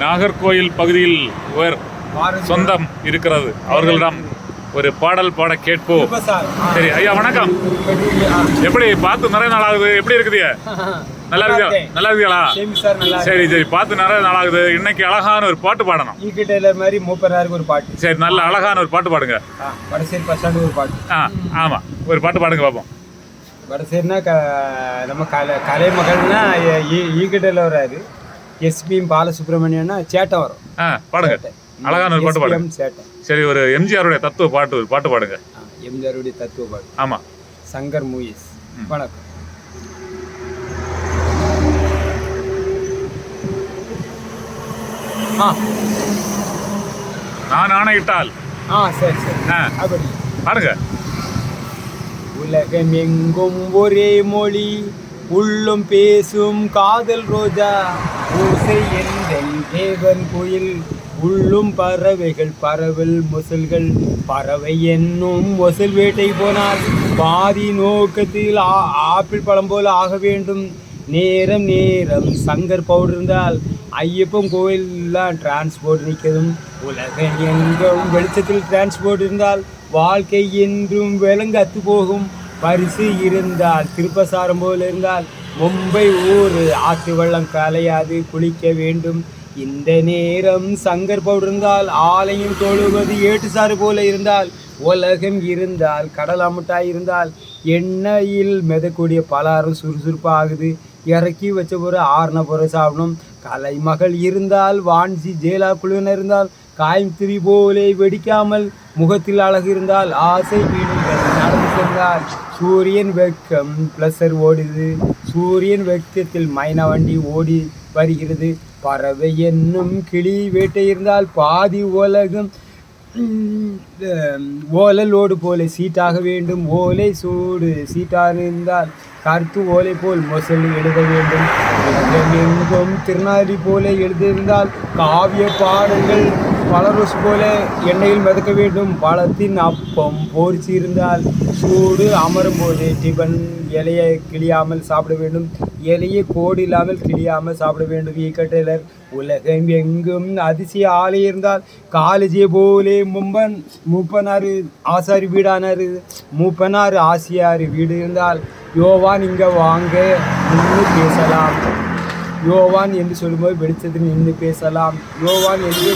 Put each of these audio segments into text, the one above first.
நாகர்கோயில் பகுதியில் ஒரு சொந்தம் இருக்கிறது. அவர்களிடம் ஒரு பாடல் பாட கேட்போம். சரி ஐயா, வணக்கம். எப்படி பார்த்து நிறைய நாள் ஆகுது? எப்படி இருக்குது? நல்லா இருக்குதா? நல்லா இருக்குங்களா? சரி சரி, பார்த்து நிறைய நாள் ஆகுது. இன்னைக்கு அழகான ஒரு பாட்டு பாடணும். மாதிரி மூப்பராருக்கு ஒரு பாட்டு. சரி, நல்ல அழகான ஒரு பாட்டு பாடுங்க. வடசேரி பஸ் ஸ்டாண்டு ஒரு பாட்டு. ஆமா, ஒரு பாட்டு பாடுங்க பார்ப்போம். வடசேரினா நம்ம கலைமகள்னா ஈக்கிட்டல வராது. எஸ்பி பாலசுப்ரமணியன்னா சேட்டை வரும். பாடுங்க, அழகான ஒரு பாட்டு பாடுங்க. சேட்டை. சரி, ஒரு எம்ஜிஆருடைய தத்துவ பாட்டு ஒரு பாட்டு பாடுங்க. எம்ஜிஆருடைய தத்துவ பாட்டு. ஆமா, சங்கர் மூவிஸ். வணக்கம். நான் ஆணையிட்டால். சரி சரி, அப்படி பாருங்க. உலகம் எங்கும் ஒரே மொழி, உள்ளும் பேசும் காதல் ரோஜா, ஊசை எந்தன் தேவன் கோயில், உள்ளும் பறவைகள் பறவல் முசல்கள், பறவை என்னும் ஒசல் வேட்டை போனால் பாதி நோக்கத்தில் ஆப்பிள் பழம் போல ஆக வேண்டும். நேரம் நேரம் சங்கர் பவுடர் இருந்தால் ஐயப்பன் கோயிலெலாம் டிரான்ஸ்போர்ட் நிற்கதும். உலகம் எங்கும் வெளிச்சத்தில் டிரான்ஸ்போர்ட் இருந்தால் வாழ்க்கை என்றும் விலங்கத்து போகும். பரிசு இருந்தால் திருப்பசாரம் போல் இருந்தால் மும்பை ஊர் ஆற்று வெள்ளம் கலையாது குளிக்க வேண்டும். இந்த நேரம் சங்கர் பவுடர் இருந்தால் ஆலயம் தொழுவது ஏட்டுசாறு போல இருந்தால், உலகம் இருந்தால் கடல் அமுட்டாய் இருந்தால் எண்ணெயில் மிதக்கூடிய பலாரம் சுறுசுறுப்பாகுது. இறக்கி வச்ச ஒரு ஆறுன பொருள் சாப்பிடணும். கலைமகள் இருந்தால் வான்சி ஜேலா குழுவினர் இருந்தால் காய்த்திரி போலே வெடிக்காமல் முகத்தில் அழகு இருந்தால் ஆசை வீடுகள் நடந்து சென்றால் சூரியன் வெக்கம் பிளஸர் ஓடுது. சூரியன் வெக்கத்தில் மைனா வண்டி ஓடி வருகிறது. பறவை என்னும் கிளி வேட்டை இருந்தால் பாதி உலகம் ஓலலோடு போல சீட்டாக வேண்டும். ஓலை சூடு சீட்டாக இருந்தால் கருத்து ஓலை போல் மொசல் எழுத வேண்டும். எங்கும் திருநாளி போல எழுதியிருந்தால் காவிய பாடல்கள் பலரோசு போல எண்ணெயில் மிதக்க வேண்டும். பழத்தின் அப்பம் போர்ச்சி இருந்தால் சூடு அமரும் போது டிபன் இலையை கிளியாமல் சாப்பிட வேண்டும். இலையை கோடு இல்லாமல் கிளியாமல் சாப்பிட வேண்டும். ஈக்கட்டலர் உலகம் எங்கும் அதிசய ஆலை இருந்தால் காலேஜே போலே மூப்பனாறு ஆசாரி வீடானாரு. மூப்பனாறு ஆசியாரு வீடு இருந்தால் யோவான் இங்கே வாங்க நின்று பேசலாம். யோவான் என்று சொல்லும்போது வெளிச்சத்தில் நின்று பேசலாம். யோவான் என்று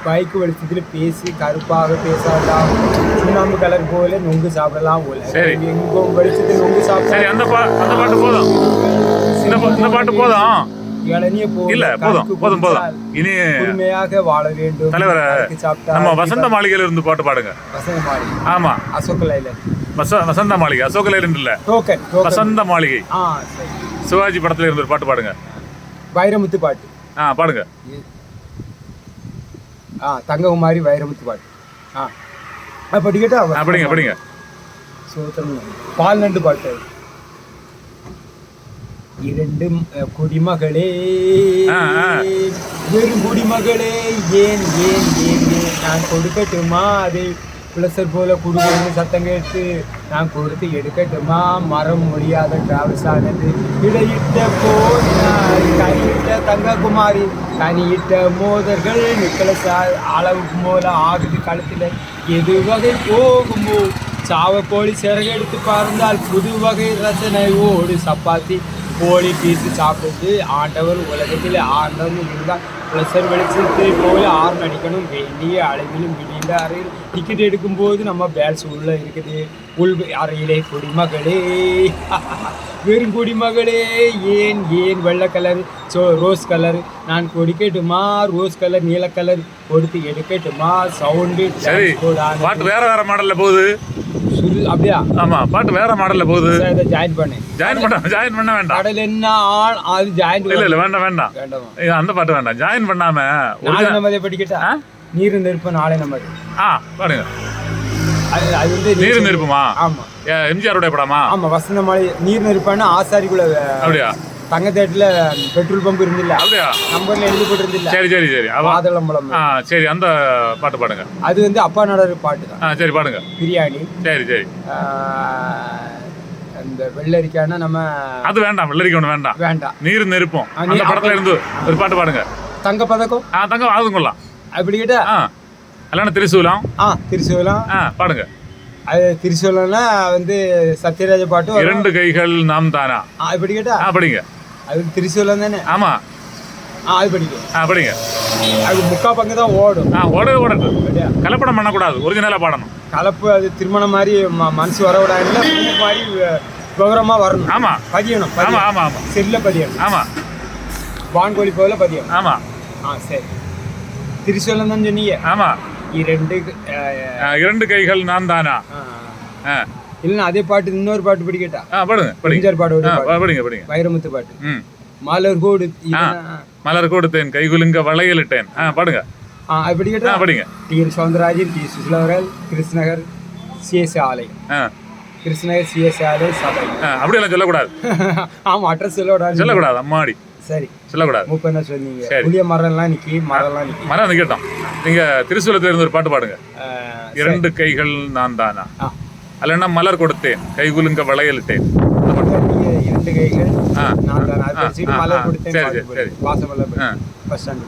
பைக்கு வெளிச்சத்தில் பேசி கருப்பாக பேசலாம். சுண்ணாம்பு கலர் போல நொங்கு சாப்பிடலாம். உலகம் எங்கும் வெளிச்சத்தில் நொங்கு சாப்பிடலாம். அந்த பாட்டு போதும். இந்த பாட்டு போதும். பொறுமையாக வாழ வேண்டும். தலைவர், நம்ம வசந்த மாளிகையில இருந்து பாட்டு பாடுங்க. வசந்த மாளிகை. ஆமா, அசோக் லைலன். வசந்த மாளிகை, அசோக் லைலன் இல்ல, வசந்த மாளிகை. சிவாஜி படத்துல இருந்து ஒரு பாட்டு பாடுங்க. வைரமுத்து பாட்டு. பாடுங்க. தங்ககுமாரி வைரமுத்து பாட்டு. படிக்கட்டா? படிங்க படிங்க. பால் நண்டு பாட்டு. இரண்டு குடிமகளே, வெறும் குடிமகளே, ஏன் ஏன் ஏன் நான் கொடுக்கட்டுமா அதை பிளஸர் போல குடும்பம்னு சத்தம் கேட்டு நான் கொடுத்து எடுக்கட்டுமா? மரம் முடியாத டிராவல்ஸ் ஆனது. இடையிட்ட போனார் கனியிட்ட தங்ககுமாரி, கனியிட்ட மோதர்கள் நிக்கலஸ் அளவுக்கு போல ஆகுது கழுத்தில். எது வகை போகுமோ சாவ கோழி சிறகெடுத்து பார்த்தால் புது வகை ரசனை ஓடு சப்பாத்தி கோழி பீஸு சாப்பிட்டு ஆண்டவர் உலகத்தில் ஆண்டவன் இருந்தால் ப்ளஸர் வெளிச்சத்தை போல ஆறு அடிக்கணும். வேண்டிய அளவிலும் விடிந்த அறையில் டிக்கெட் எடுக்கும்போது நம்ம பேல்ஸ் உள்ளே இருக்குது. உள் அறையிலே குடிமகளே, வெறும் குடிமகளே, ஏன் ஏன் வெள்ளை கலர் ரோஸ் கலர் நான் கொடுக்கட்டுமா? ரோஸ் கலர் நீல கலர் கொடுத்து எடுக்கட்டுமா? சவுண்டு பாட்டு வேற வேற மாடல்ல போகுது. அப்படியா? ஆமா, பாட்டு வேற மாடல்ல போகுது. ஜாயின் பண்ண வேண்டாம். கடல் என்ன அது ஜாயின் இல்ல வேண்டாம் வேண்டாம். அந்த பாட்டு வேண்டாம். ஜாயின் பண்ணாம நாளை நம்ம படிக்கட்டா? நீர் நெருப்பு நாளை நம்ம பாருங்க. அது வந்து நீர் நெருப்புமா? ஆமா, எம்ஜிஆருடைய படமா? ஆமா, வசந்த மாளிகை. நீர் நெருப்பான ஆசாரிக்குள்ள. அப்படியா? தங்கத்தேட்டில் பெட்ரோல் பம்ப் இருந்தில்ல? அப்படியா? நம்பர்ல எழுதி போட்டு இருந்தில்ல? சரி சரி சரி. மாதளம்பழம். சரி, அந்த பாட்டு பாடுங்க. அது வந்து அப்பா நடர் பாட்டு தான். சரி பாடுங்க. பிரியாணி. சரி சரி. அந்த வெள்ளரிக்கான நம்ம அது வேண்டாம். வெள்ளரிக்கா ஒன்று வேண்டாம். வேண்டாம். நீர் நெருப்போம் அந்த படத்துல இருந்து ஒரு பாட்டு பாடுங்க. தங்கப்பதக்கம் தங்கம் அதுவும் கொள்ளலாம். அப்படி கேட்டா இல்லைன்னா திரிசூலம். திரிசூலம் பாடுங்க. அது திரிசூலம்னா வந்து சத்யராஜ பாட்டு. 2 கைகள் நாம் தானா. இப்படி கேட்டா படிங்க. அது திரிசூலம் தானே. ஆமா. அது படிங்க. படிங்க. அது முக்கா பங்கு தான் ஓடும். ஓடட்டு. கலப்படம் பண்ணக்கூடாது, ஒரிஜினலா பாடணும். கலப்பு அது திருமணம் மாதிரி மனசு வரவிடாதுல மாதிரி விவரமா வரணும். ஆமா. பதியணும். ஆமா ஆமா ஆமா. செல்ல பதியணும். ஆமா. வான்கோழி போல பதியணும். ஆமா. சரி. திரிசூலம் தான் சொன்னீங்க. ஆமா. 2 கைகள் நான் தானா. இல்லைன்னா அதே பாட்டு இன்னொரு பாட்டு படிக்கட்டா. பாடுங்க. பாட்டு படிங்க. வைரமுத்து பாட்டு. மலர் கொடுத்தேன் கைகுலுங்க வளையலிட்டேன். பாடுங்க. அப்படி கேட்டா படிங்க. TN. Soundararajan, D. சுசிலாவர்கள், Krishnagar, CS ஆலை. கிருஷ்ணகர் சிஎஸ் ஆலை சபை. அப்படியெல்லாம் சொல்லக்கூடாது. ஆமா, அட்ரஸ் சொல்லக்கூடாது. அம்மாடி. சரி, சொல்லக்கூடாது. என்ன சொன்னீங்க? புளிய மரம்லாம் நிக்கி. மரம் கேட்டோம். நீங்க திரிசூலத்துல இருந்து ஒரு பாட்டு பாடுங்க. 2 கைகள் நான் தானா. அல்லனா மலர் கொடுத்தேன் கைகுலுங்க வளையலிட்டேன். 2 கைகள் நான் தானா. அது மலர் கொடுத்தேன். சரி. வாசமல்ல பஸ் ஸ்டாண்ட்.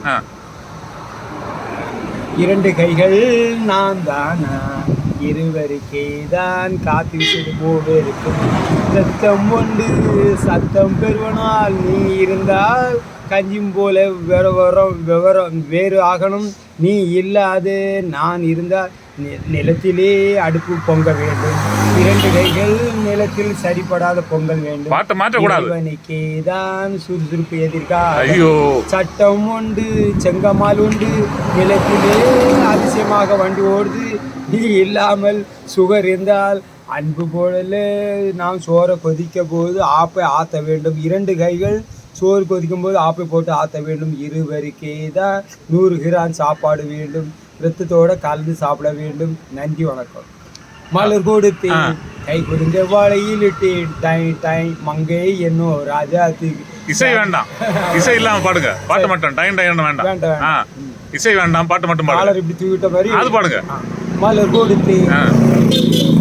2 கைகள் நான் தானா, இருவருக்கே தான் காத்து விட்டது மூவருக்கும். சத்தம் ஒன்று சத்தம் பெறுவனால் நீ இருந்தால் கஞ்சியும் போல வேறு ஆகணும். நீ இல்லாது நான் இருந்தால் நிலத்திலே அடுப்பு பொங்க வேண்டும். 2 கைகள் நிலத்தில் சரிப்படாத பொங்கல் வேண்டும். தான் சுறுசுறுப்பு எதிர்க்காக. சட்டம் உண்டு, செங்கமால் உண்டு, நிலத்திலே அதிசயமாக வண்டி ஓடுது. நீ இல்லாமல் சுகர் இருந்தால் அன்பு போல நாம் சோறை கொதிக்க போது ஆப்பை ஆற்ற வேண்டும். 2 கைகள் சோறு கொதிக்கும் போது ஆப்பை போட்டு ஆற்ற வேண்டும். இருவருக்கே தான் 100 கிராம் சாப்பாடு வேண்டும். ரத்தத்தோட கலந்து சாப்பிட வேண்டும். நன்றி, வணக்கம். மலர் கொடுத்தேன் கை கொடுங்க வாழையில் இட்டேன். டைம் டைம் மங்கை என்னோ ராஜா. இசை வேண்டாம், இசை இல்லாம பாடுங்க. பாட்டு மட்டும் டைம் டைம் வேண்டாம். இசை வேண்டாம், பாட்டு மட்டும் பாடுங்க. மலர் இப்படி தூக்கிட்ட மாதிரி அது பாடுங்க. மலர் கொடுத்தேன்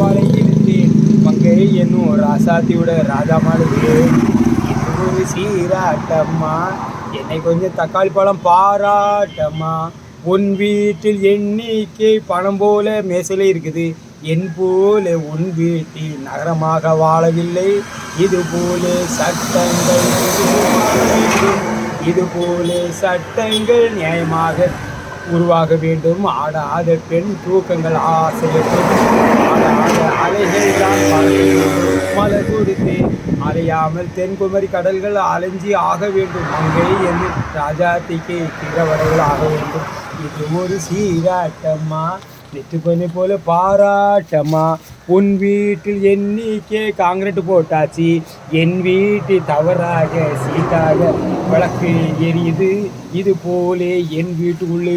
வாழையில் இட்டேன். மங்கை என்னோ ராசாத்தியோட ராஜா மாளுக்கு. ஒரு சீராட்டம்மா, என்னை கொஞ்சம் தக்காளி பழம் பாராட்டம்மா. உன் வீட்டில் எண்ணிக்கை பணம் போல மேசையில் இருக்குது. என் போல உன் வீட்டில் நகரமாக வாழவில்லை. இது போல சட்டங்கள் நியாயமாக உருவாக வேண்டும். ஆடாத பெண் தூக்கங்கள் ஆசையற்றும். ஆடாத அலைகள் தான் மலர் கொடுத்து அலையாமல் தென்குமரி கடல்கள் அலைஞ்சி ஆக வேண்டும். மங்கை என்று ராஜாத்திக்கு கிரவடைகள் ஆக வேண்டும். இது ஒரு சீராட்டம்மா, நெற்றுப்பனை போல பாராட்டம்மா. உன் வீட்டில் எண்ணிக்கை காங்கிரீட் போட்டாச்சு. என் வீட்டில் தவறாக சீட்டாக விளக்கு எரியுது. இது போலே என் வீட்டுக்குள்ளே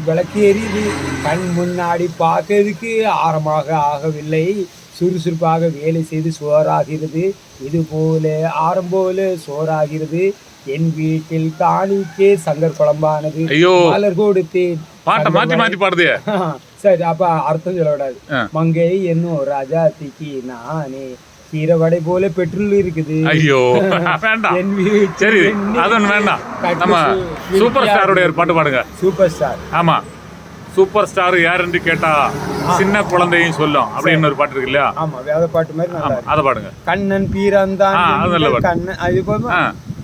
விளக்கு எரியுது. கண் முன்னாடி பார்க்கறதுக்கு ஆரமாக ஆகவில்லை. சுறுசுறுப்பாக வேலை செய்து சோறாகிறது. இது போல ஆரம் போல சோறாகிறது. என் வீட்டில் காணிக்கே சங்கர் குழம்பானது. மலர் கொடுத்தேன். மாத்தி பாடுது. சரி, அப்ப அர்த்தம் சொல்லக்கூடாது. மங்கை என்னும் ராஜாத்திக்கு நானே கீரவடை போல பெட்ரோல் இருக்குது. ஐயோ வேண்டாம். சரி, அது வேண்டாம். நம்ம சூப்பர் ஸ்டாருடைய பாட்டு பாடுங்க. Super star. ஆமா, சூப்பர் ஸ்டார் யார் என்று கேட்டா சின்ன குழந்தையும் சொல்லும் அப்படின்னு ஒரு பாட்டு இருக்கு இல்லையா? ஆமா, வேத பாட்டு மாதிரி. அதை பாடுங்க. கண்ணன் பீரந்தான். கண்ணன் அது போல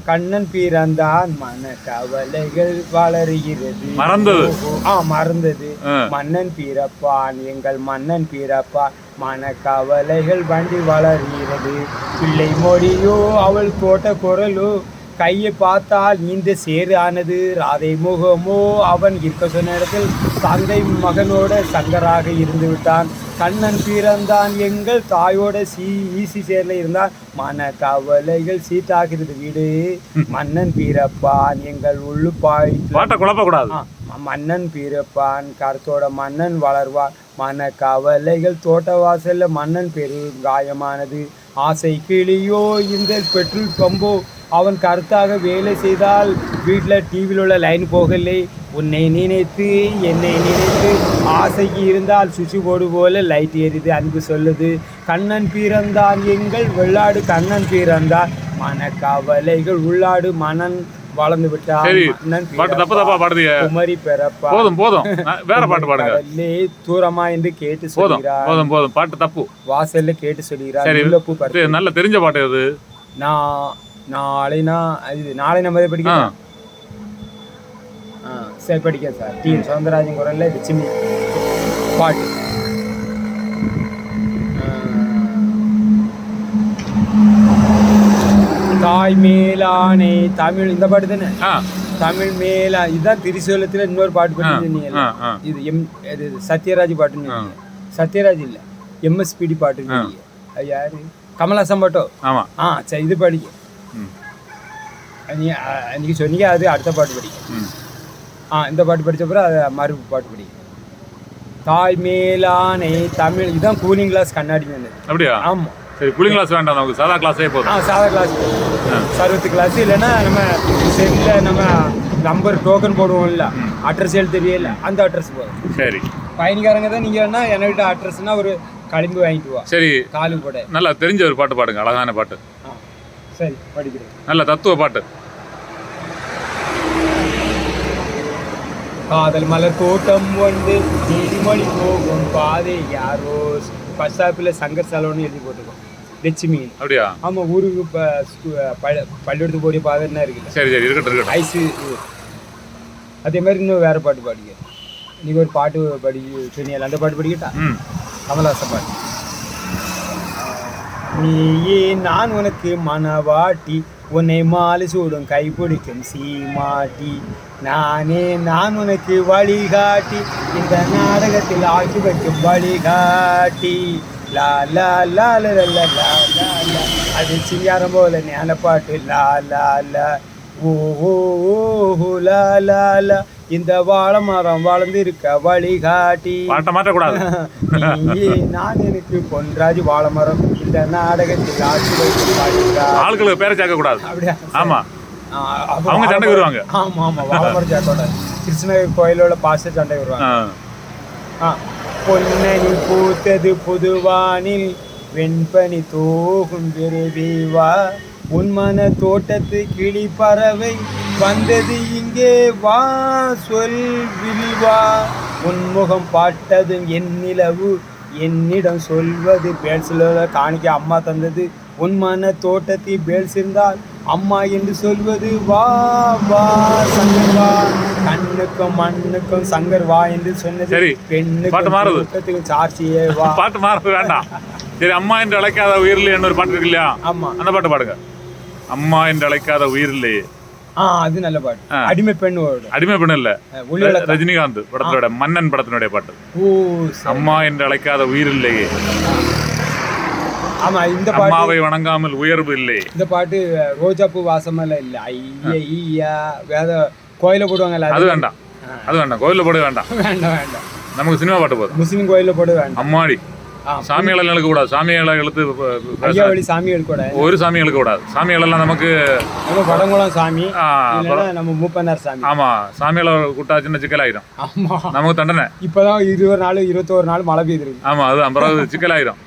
கண்ணன் பிறந்தான் மன கவலைகள் வளருகிறது. மறந்தது. மன்னன் பிறப்பான், எங்கள் மன்னன் பிறப்பான், மன கவலைகள் வண்டி வளர்கிறது. பிள்ளை மொழியோ அவள் போட்ட குரலோ, கையை பார்த்தால் இந்த சேரு ஆனது. ராதை முகமோ அவன் இருக்க சொன்ன இடத்தில் தங்கை மகனோட சங்கராக இருந்து விட்டான். கண்ணன் பிறந்தான், எங்கள் தாயோட ஈசி சேர்ல இருந்தான். மன கவலைகள் சீட்டாகிறது வீடு. மன்னன் பிறப்பான், எங்கள் உள்ளு குழப்பக்கூடாது. மன்னன் பிறப்பான், கருத்தோட மன்னன் வளர்வான். மன கவலைகள் தோட்ட வாசல்ல மன்னன் பெரு காயமானது. ஆசை கிளியோ இந்த பெட்ரோல் பம்போ, அவன் கருத்தாக வேலை செய்தால் வீட்டில் டிவியில் உள்ள லைன் போகலை. உன்னை நினைத்து என்னை நினைத்து ஆசைக்கு இருந்தால் சுவிட்சு போர்டு போல லைட் எரிது. அன்பு சொல்லுது. கண்ணன் பிறந்தான், எங்கள் வெள்ளாடு கண்ணன் பிறந்தான். மன கவலைகள் உள்ளாடு. வளர்ந்து விட்டான் சரி மன்னன் பாட்டு தப்பு தப்பா பாடுதிய குமரி பிறப்பா போதும் போதும் வேற பாட்டு பாடுங்க கடல்லே தூரமா என்று கேட்டு போதும் சொல்கிறார் போதும் போதும் பாட்டு தப்பு வாசல்ல கேட்டு சொல்கிறார் சரி முல்லைப்பூ பறித்து நல்ல தெரிஞ்ச பாட்டு அது நாளைனா இது நாளை நம்ம படிக்கலாம் சரி படிக்க சார் டி சௌந்தரராஜன் குரல்ல லட்சுமி பாட்டு தாய் மேலானே தமிழ் இந்த பாட்டு தானே தமிழ் மேலா இதுதான் திரிசூலத்துல இன்னொரு பாட்டு பண்ணிருந்தீங்க இது இது சத்யராஜ் பாட்டுன்னு சத்யராஜ் இல்ல எம்எஸ்பிடி பாட்டு அது யாரு கமலாசன் பாட்டோ சரி இது படிக்க அன்னைக்கு சொன்னீங்க அது அடுத்த பாட்டு படிக்க இந்த பாட்டு படிச்சப்பறம் அது மறுப்பு பாட்டு படிக்க தாய் மேலானே தமிழ் இதுதான் கூலிங் கிளாஸ் கண்ணாடி அப்படியா ஆமா சரி கூலிங் கிளாஸ் வேண்டாம் நமக்கு சாதா கிளாஸே போதும் சாதா கிளாஸ் சர்வத்து கிளாஸ் இல்லைன்னா நம்ம செல்லில் நம்ம நம்பர் டோக்கன் போடுவோம்ல அட்ரஸ் எழுத தெரியல அந்த அட்ரஸ் போதும் சரி பயணிக்காரங்க தான் நீங்கள் வேணா என்கிட்ட அட்ரஸ்னா ஒரு களிம்பு வாங்கிட்டு வா சரி காலு கூட நல்லா தெரிஞ்ச ஒரு பாட்டு பாடுங்க அழகான பாட்டு சரி படிக்கிறேன் நல்ல தத்துவ பாட்டு காதல் மலர் தோட்டம் வந்து நீதிமொழி போகும் பாதை யாரோ பஸ் ஸ்டாப்பில் சங்கர் சலோன்னு எழுதி போட்டுருக்கோம் லட்சுமி அப்படியா ஆமாம் ஊருக்கு இப்போ பள்ளிக்கூடத்துக்கு போய் பாதைன்னா இருக்குது சரி சரி இருக்கட்டும் ஐஸு அதே மாதிரி இன்னும் வேறு பாட்டு பாடிக்க நீங்கள் ஒரு பாட்டு படி சொன்னீங்க அந்த பாட்டு படிக்கட்டா கமலாசன் பாட்டு நீயே நான் உனக்கு மனவாட்டி உன்னை மாலை சூடும் கைப்பிடிக்கும் சீமாட்டி நான் உனக்கு வழிகாட்டி இந்த நாடகத்தில் ஆக்கி வைக்கும் வழிகாட்டி லா லா லா லா லா லா லா அது சிங்காரம் போல ஞான பாட்டு லா லா லா ஓ ஓ ஓ லா லா லா இந்த வாழை மரம் வளர்ந்து இருக்க வழிகாட்டி மாற்றக்கூடாது நான் எனக்கு பொன்ராஜ் வாழை மரம் இந்த நாடகத்தில் ஆட்சி வைக்கும் ஆட்களுக்கு பேரை சேர்க்க கூடாது அப்படியா ஆமா அவங்க சண்டை வருவாங்க ஆமா ஆமா வாழை மரம் சேர்க்க கிருஷ்ணகிரி கோயிலோட பாச சண்டை வருவாங்க பொன்னணி பூத்தது புதுவானில் வெண்பனி தோகும் விரைவா உன்மன தோட்டத்து கிளி பறவை வந்தது இங்கே வா சொல் வில்வா உன்முகம் பாட்டதும் என் நிலவு என்னிடம் சொல்வது பேல்சில காணிக்க அம்மா தந்தது உன்மன தோட்டத்தில் பேல்ஸ் இருந்தால் அம்மா என்று சொல்வது வா வா சங்கர் வா கண்ணுக்கும் மண்ணுக்கும் சங்கர் வா என்று சொன்னது பெண்ணுக்கும் சாட்சியே வா பாட்டு மாறது வேண்டாம் சரி அம்மா என்று அழைக்காத உயிரில்லை என்ன ஒரு பாட்டு இருக்கு இல்லையா ஆமா அந்த பாட்டு பாடுங்க அம்மா என்று அழைக்காத உயிரில்லையே அது நல்ல பாட்டு அடிமை பெண் இல்ல ரஜினிகாந்த் படத்தோட மன்னன் படத்தினுடைய பாட்டு அம்மா என்று அழைக்காத உயிரில்லையே ஆமா இந்த அம்மாவை வணங்காமல் உயர்வு இல்லை இந்த பாட்டு ரோஜா பூ வாசமெல்லாம் இல்ல ஐயா வேத கோயில போடுவாங்கல்ல அது வேண்டாம் கோயில போட வேண்டாம் வேண்டாம் நமக்கு சினிமா பாட்டு போதும் முஸ்லிம் கோயில போட வேண்டாம் அம்மாடி சாமிகளை எழுக்க கூடாது சாமிகளை எழுத்து சாமிகள் கூட ஒரு சாமி எழுக்க கூடாது சாமிகள் எல்லாம் நமக்கு படங்குளம் சாமி நம்ம மூப்பனார் சாமி ஆமா சாமிகளை கூட்டா சின்ன சிக்கலாயிரும் நமக்கு தண்டனை இப்பதான் 21 நாள் மழை பெய்திருக்கு ஆமா அது அப்புறம் சிக்கலாயிரும்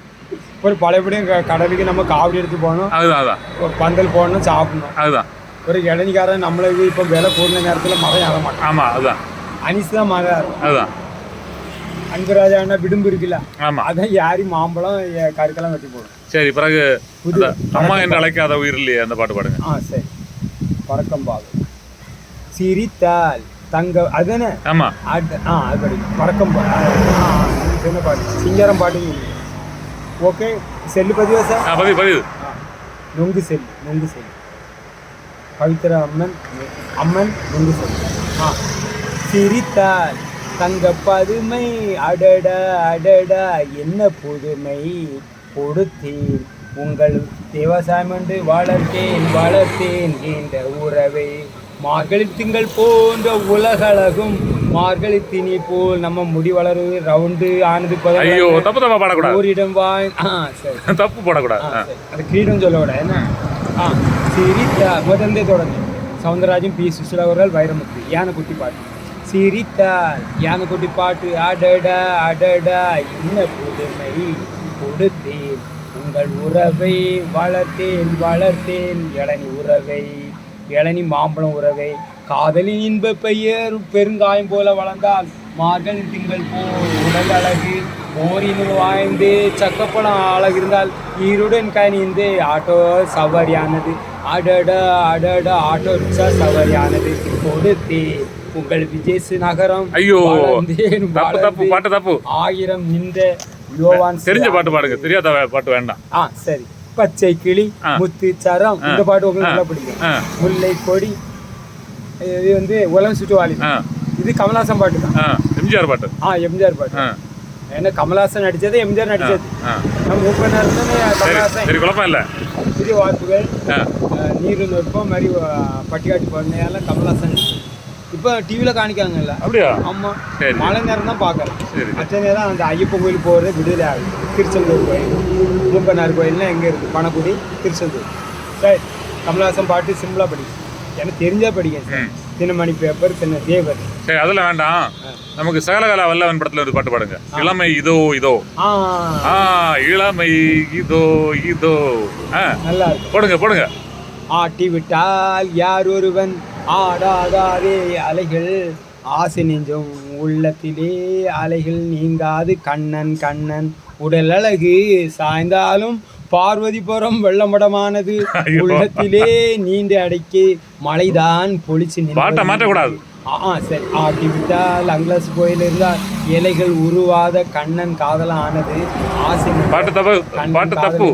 ஒரு பழையபடியும் கடலுக்கு நம்ம காவடி எடுத்து போகணும் அதுதான் பந்தல் போடணும் சாப்பிடணும் அதுதான் ஒரு இளநிக்காரன் நம்மளுக்கு இப்போ விலை கூடின நேரத்தில் மழை ஆக மாட்டோம் ஆமா அதுதான் அனிசு தான் மழை அதுதான் அன்பராஜா விடும்பு இருக்குல்ல ஆமா அதான் யாரி மாம்பழம் கருக்கெல்லாம் வெட்டி போடும் சரி பிறகு புது அம்மா என்று அழைக்காத உயிர் இல்லையே அந்த பாட்டு பாடுங்க சரி பறக்கம் பாகு சிரித்தால் தங்க அதுதானே ஆமா அது படிக்கும் பறக்கம் சொன்ன பாட்டு சிங்காரம் பாட்டு ஓகே செல்லு பதிவா சார் பதிவு நொங்கு செல்லு பவித்ரா அம்மன் நொங்கு செல்லு சிரித்தால் தங்க பதுமை அடடா அடடா என்ன புதுமை கொடுத்தேன் உங்கள் தேவசாமண்டு வளர்த்தேன் என்ற உறவை மார்கழி திங்கள் போன்ற உலகளகும் மார்கழி திணி போல் நம்ம முடி வளருது ரவுண்டு ஆனது பாடக்கூடாது ஓரிடம் வாய் சரி தப்பு போடக்கூடாது அது கிரீடம் சொல்ல விட என்ன சிரித்தா முதல்ல தொடர்ந்து சவுந்தரராஜன் பி சுசிலா அவர்கள் வைரமுத்து யானைக்குட்டி பாட்டு சிரித்தால் யானைக்குட்டி பாட்டு அடடா அடடா என்ன புதுமை கொடுத்தேன் உங்கள் உறவை வளர்த்தேன் இளநி உறவை இளநி மாம்பழம் உறவே காதலின் இன்ப பெயர் பெருங்காயம் போல வளர்ந்தால் மார்கழி திங்கள் போல் உடல் அழகு ஓரினுள் வாய்ந்து சக்கப்பழம் அழகு இருந்தால் ஈருடன் கனிந்து ஆட்டோ சவாரியானது அடட அடட ஆட்டோ ரிக்ஷா சவாரியானது கொடுத்தே உங்கள் விஜேஸ் நகரம் ஐயோ வளர்ந்தேன் தப்பு தப்பு பாட்டு தப்பு ஆயிரம் இந்த யோவான் தெரிஞ்ச பாட்டு பாடுங்க தெரியாத பாட்டு வேண்டாம் சரி பச்சை கிளி முத்து சரம் இந்த பாட்டு உங்களுக்கு நல்லா பிடிக்கும் முல்லை கொடி இது வந்து உலகம் சுட்டு வாலி இது கமல்ஹாசன் பாட்டு தான் எம்ஜிஆர் பாட்டு எம்ஜிஆர் பாட்டு ஏன்னா கமல்ஹாசன் நடிச்சது எம்ஜிஆர் நடிச்சது நம்ம ஓப்பனர் கமல்ஹாசன் சரி குழப்பம் இல்லை சிறிய வாய்ப்புகள் நீர் நுட்பம் மாதிரி பட்டிக்காட்டி பண்ணையால கமல்ஹாசன் இப்போ டிவியில் காணிக்காங்கல்ல அப்படியா ஆமாம் மழை நேரம் தான் பார்க்கலாம் மற்ற நேரம் அந்த ஐயப்பன் கோயில் போகிறது விடுதலை ஆகுது திருச்செந்தூர் கோயில் மூப்பனார் கோயில்னா எங்கே இருக்குது பணக்குடி திருச்செந்தூர் சரி கமல்ஹாசன் பாட்டு சிம்பிளாக படிக்கும் எனக்கு தெரிஞ்சா படிக்கேன் சார் தினமணி பேப்பர் தின தேவர் சரி அதில் வேண்டாம் நமக்கு சகலகலா வல்லவன் படத்தில் ஒரு பாட்டு பாடுங்க இளமை இதோ இதோ இளமை இதோ இதோ நல்லா இருக்கு போடுங்க போடுங்க ஆட்டி விட்டால் யார் ஒருவன் ஆடாதாரே அலைகள் ஆசை நெஞ்சும் உள்ளத்திலே அலைகள் நீங்காது கண்ணன் கண்ணன் உடல் அழகு சாய்ந்தாலும் பார்வதிபுரம் வெள்ளமடமானது உள்ளத்திலே நீண்ட அடைக்கி மழைதான் பொழிச்சு பாட்டை மாற்றக்கூடாது சரி ஆட்டி விட்டால் அங்கிலாஸ் கோயில் இருந்தால் இலைகள் உருவாத கண்ணன் காதல ஆனது ஆசை பாட்டு தப்பு பாட்டு தப்பு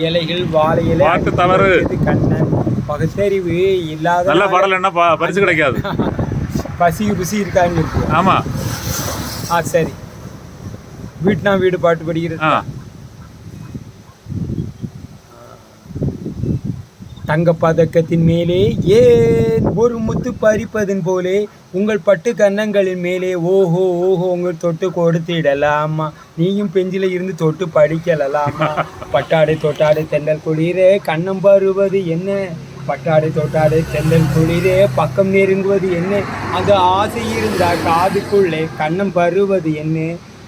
இலைகள் வாழை இலை பாட்டு தவறு கண்ணன் பகுத்தறிவு இல்லாத நல்ல பாடல் என்ன பரிசு கிடைக்காது பசி ருசி இருக்கான்னு இருக்கு ஆமா சரி வீட்டுனா வீடு பாட்டு படிக்கிறது தங்க பதக்கத்தின் மேலே ஏன் ஒரு முத்து பறிப்பதன் போலே உங்கள் பட்டு கன்னங்களின் மேலே ஓஹோ ஓஹோ உங்கள் தொட்டு கொடுத்திடலாமா நீயும் பெஞ்சில இருந்து தொட்டு படிக்கலாமா பட்டாடை தொட்டாடை தெண்டல் குளிரே கண்ணம் பருவது என்ன பட்டாடை தொட்டாடை தெண்டல் குளிரே பக்கம் நெருங்குவது என்ன அந்த ஆசை இருந்தா காதுக்குள்ளே கண்ணம் பருவது என்ன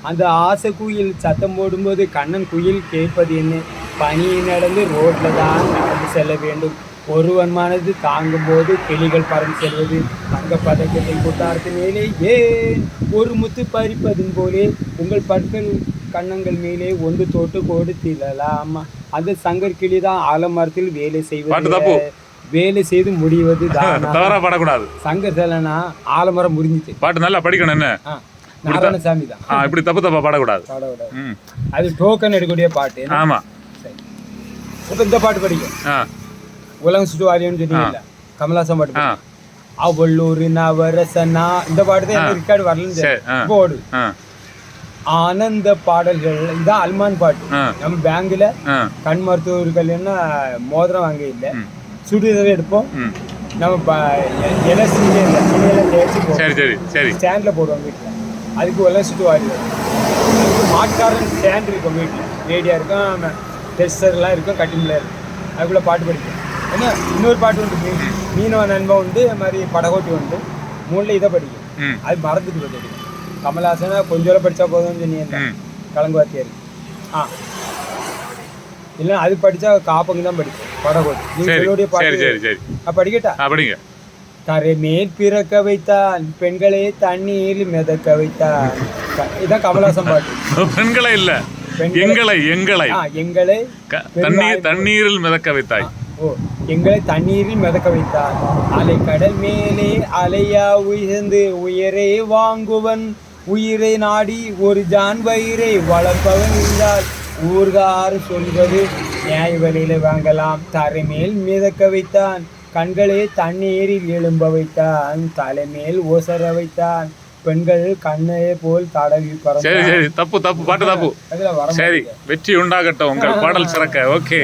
அந்த ஆசை குயில் சத்தம் போடும்போது கண்ணன் குயில் கேட்பது என்ன பனியை நடந்து ரோட்ல தான் நடந்து செல்ல வேண்டும் ஒருவன் மனது தாங்கும் போது கிளிகள் பறந்து செல்வது தங்க பதக்கத்தை கொட்டாரத்தின் மேலே ஏன் ஒரு முத்து பறிப்பதன் போலே உங்கள் பற்கள் கண்ணங்கள் மேலே ஒன்று தொட்டு கொடுத்திடலாமா அந்த சங்கர் கிளி தான் ஆலமரத்தில் வேலை செய்வது வேலை செய்து முடிவது தான் பாடக்கூடாது சங்கர் செல்லனா ஆலமரம் முடிஞ்சிச்சு பாட்டு நல்லா படிக்கணும் என்ன நாராயணசாமி தான் இப்படி தப்பு தப்பா பாடக்கூடாது அது டோக்கன் எடுக்கக்கூடிய பாட்டு ஆமா இப்ப இந்த பாட்டு படிக்கும் உலகம் சுட்டு வாரியம்னு சொன்னீங்கல்ல கமல்ஹாசன் பாட்டு அவள்ளூர் நவரசனா இந்த பாட்டு தான் எனக்கு ரெக்கார்டு வரலன்னு இப்போ ஓடு ஆனந்த பாடல்கள் இதான் அல்மான் பாட்டு நம்ம பேங்க்ல கண் மருத்துவர்கள் என்ன மோதிரம் வாங்க இல்லை சுடுதலை எடுப்போம் நம்ம ஸ்டாண்ட்ல போடுவோம் வீட்டுல அதுக்கு எல்லாம் சுட்டு வாரிடுவோம் அதுக்கு மாட்டுக்காரன் ஸ்டாண்ட் இருக்கும் வீட்டில் ரேடியா இருக்கும் டெஸ்டர்லாம் இருக்கும் கட்டிங்கில் இருக்கும் அதுக்குள்ளே பாட்டு படிக்கும் ஏன்னா இன்னொரு பாட்டு உண்டு மீனவ நண்பன் உண்டு அது மாதிரி படகோட்டி உண்டு மூணில் இதை படிக்கும் அது மறந்துட்டு படிக்கும் கமல்ஹாசனா கொஞ்சம் படித்தா போதும்னு சொன்னீங்க கலங்குவாத்தியார் இல்லை அது படித்தா காப்பங்க தான் படிக்கும் படகோட்டி நீங்களுடைய பாட்டு படிக்கட்டா படிங்க கரை மேல் பிறக்க வைத்தான் பெண்களே தண்ணீரில் மிதக்க வைத்தான் இதான் கமல்ஹாசன் பாட்டு பெண்களே இல்ல எங்களை எங்களை எங்களை தண்ணீரில் மிதக்க வைத்தாய் எங்களை தண்ணீரில் மிதக்க வைத்தார் அலை கடல் மேலே அலையா உயர்ந்து உயிரை வாங்குவன் உயிரை நாடி ஒரு ஜான் வயிறை வளர்ப்பவன் இருந்தால் ஊர்கார் சொல்வது நியாய வழியில வாங்கலாம் தரை மேல் மிதக்க வைத்தான் கண்களே தண்ணீரில் எழும்ப வைத்தான் தலைமேல் ஓசர வைத்தான் பெண்கள் கண்ணையே போல் தடவி பறந்து. சரி சரி தப்பு தப்பு பாட்டு தப்பு சரி வெற்றி உண்டாகட்டும் உங்கள் பாடல் சிறக்க ஓகே